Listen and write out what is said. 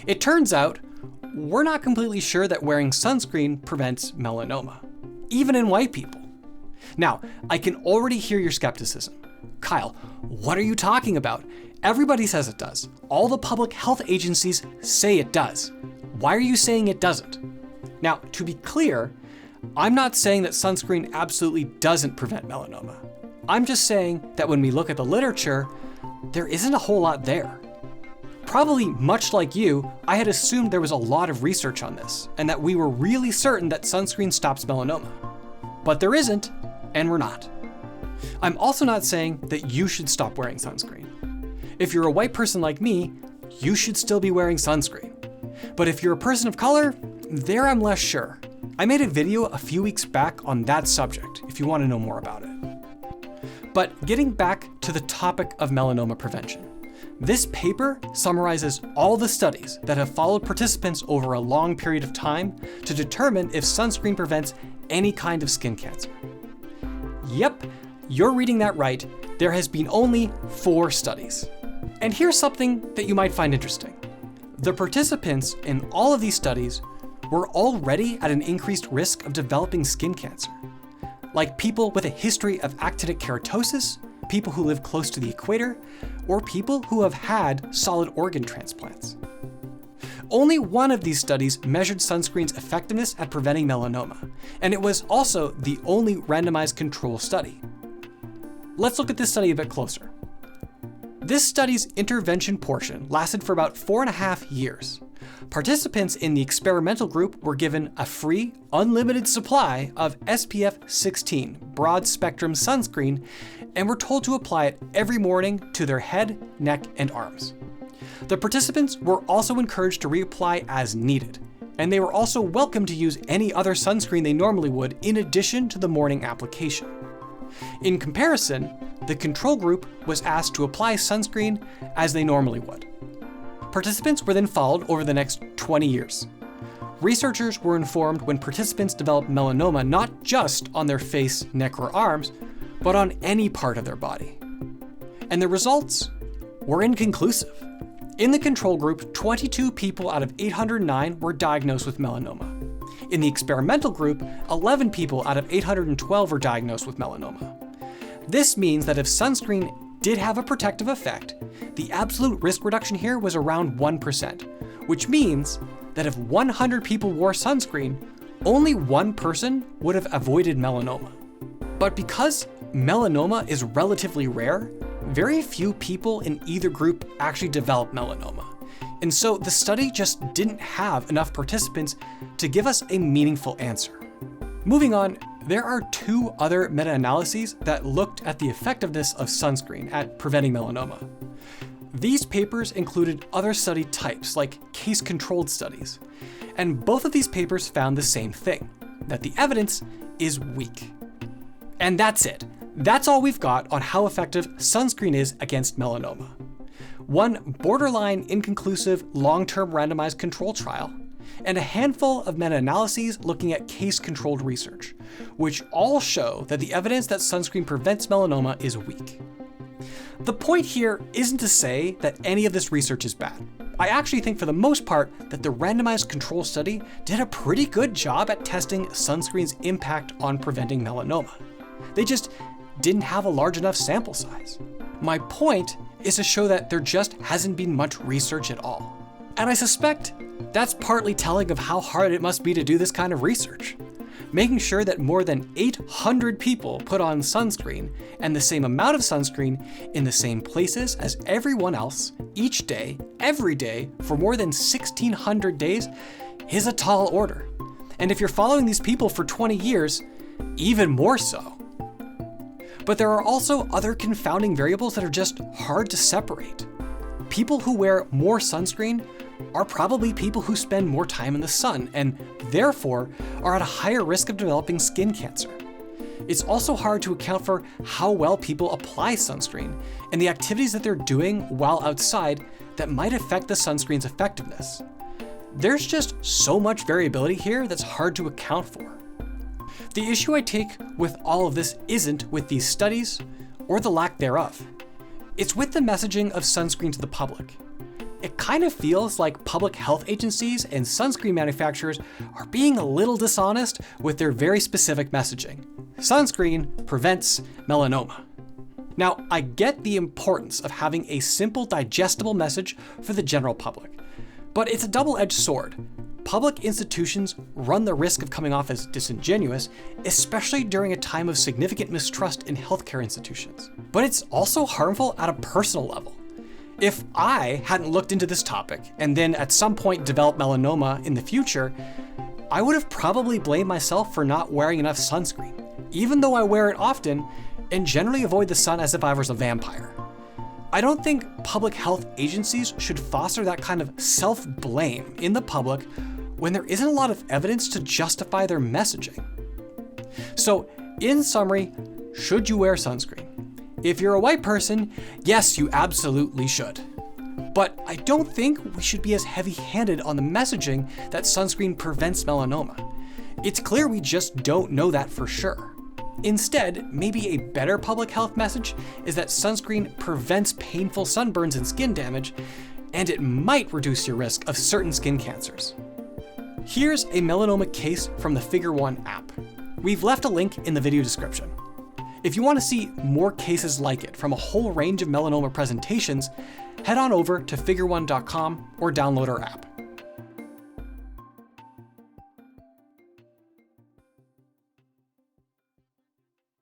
It turns out, we're not completely sure that wearing sunscreen prevents melanoma, even in white people. Now, I can already hear your skepticism. Kyle, what are you talking about? Everybody says it does. All the public health agencies say it does. Why are you saying it doesn't? Now, to be clear, I'm not saying that sunscreen absolutely doesn't prevent melanoma. I'm just saying that when we look at the literature, there isn't a whole lot there. Probably much like you, I had assumed there was a lot of research on this, and that we were really certain that sunscreen stops melanoma. But there isn't, and we're not. I'm also not saying that you should stop wearing sunscreen. If you're a white person like me, you should still be wearing sunscreen. But if you're a person of color, there I'm less sure. I made a video a few weeks back on that subject, if you want to know more about it. But getting back to the topic of melanoma prevention, this paper summarizes all the studies that have followed participants over a long period of time to determine if sunscreen prevents any kind of skin cancer. Yep, you're reading that right. There has been only 4 studies. And here's something that you might find interesting. The participants in all of these studies were already at an increased risk of developing skin cancer, like people with a history of actinic keratosis, people who live close to the equator, or people who have had solid organ transplants. Only one of these studies measured sunscreen's effectiveness at preventing melanoma, and it was also the only randomized control study. Let's look at this study a bit closer. This study's intervention portion lasted for about 4.5 years. Participants in the experimental group were given a free, unlimited supply of SPF 16 broad-spectrum sunscreen and were told to apply it every morning to their head, neck, and arms. The participants were also encouraged to reapply as needed, and they were also welcome to use any other sunscreen they normally would in addition to the morning application. In comparison, the control group was asked to apply sunscreen as they normally would. Participants were then followed over the next 20 years. Researchers were informed when participants developed melanoma not just on their face, neck, or arms, but on any part of their body. And the results were inconclusive. In the control group, 22 people out of 809 were diagnosed with melanoma. In the experimental group, 11 people out of 812 were diagnosed with melanoma. This means that if sunscreen did have a protective effect, the absolute risk reduction here was around 1%, which means that if 100 people wore sunscreen, only 1 person would have avoided melanoma. But because melanoma is relatively rare, very few people in either group actually develop melanoma. And so the study just didn't have enough participants to give us a meaningful answer. Moving on, there are 2 other meta-analyses that looked at the effectiveness of sunscreen at preventing melanoma. These papers included other study types like case-controlled studies, and both of these papers found the same thing, that the evidence is weak. And that's it. That's all we've got on how effective sunscreen is against melanoma. One borderline inconclusive long-term randomized control trial, and a handful of meta-analyses looking at case-controlled research, which all show that the evidence that sunscreen prevents melanoma is weak. The point here isn't to say that any of this research is bad. I actually think for the most part that the randomized control study did a pretty good job at testing sunscreen's impact on preventing melanoma. They just didn't have a large enough sample size. My point is to show that there just hasn't been much research at all. And I suspect that's partly telling of how hard it must be to do this kind of research. Making sure that more than 800 people put on sunscreen and the same amount of sunscreen in the same places as everyone else each day, every day, for more than 1,600 days is a tall order. And if you're following these people for 20 years, even more so. But there are also other confounding variables that are just hard to separate. People who wear more sunscreen are probably people who spend more time in the sun and therefore are at a higher risk of developing skin cancer. It's also hard to account for how well people apply sunscreen and the activities that they're doing while outside that might affect the sunscreen's effectiveness. There's just so much variability here that's hard to account for. The issue I take with all of this isn't with these studies or the lack thereof. It's with the messaging of sunscreen to the public. it kind of feels like public health agencies and sunscreen manufacturers are being a little dishonest with their very specific messaging. Sunscreen prevents melanoma. Now, I get the importance of having a simple, digestible message for the general public, but it's a double-edged sword. Public institutions run the risk of coming off as disingenuous, especially during a time of significant mistrust in healthcare institutions. But it's also harmful at a personal level. If I hadn't looked into this topic and then at some point developed melanoma in the future, I would have probably blamed myself for not wearing enough sunscreen, even though I wear it often and generally avoid the sun as if I was a vampire. I don't think public health agencies should foster that kind of self-blame in the public when there isn't a lot of evidence to justify their messaging. So, in summary, should you wear sunscreen? If you're a white person, yes, you absolutely should. But I don't think we should be as heavy-handed on the messaging that sunscreen prevents melanoma. It's clear we just don't know that for sure. Instead, maybe a better public health message is that sunscreen prevents painful sunburns and skin damage, and it might reduce your risk of certain skin cancers. Here's a melanoma case from the Figure 1 app. We've left a link in the video description. If you want to see more cases like it from a whole range of melanoma presentations, head on over to figure1.com or download our app.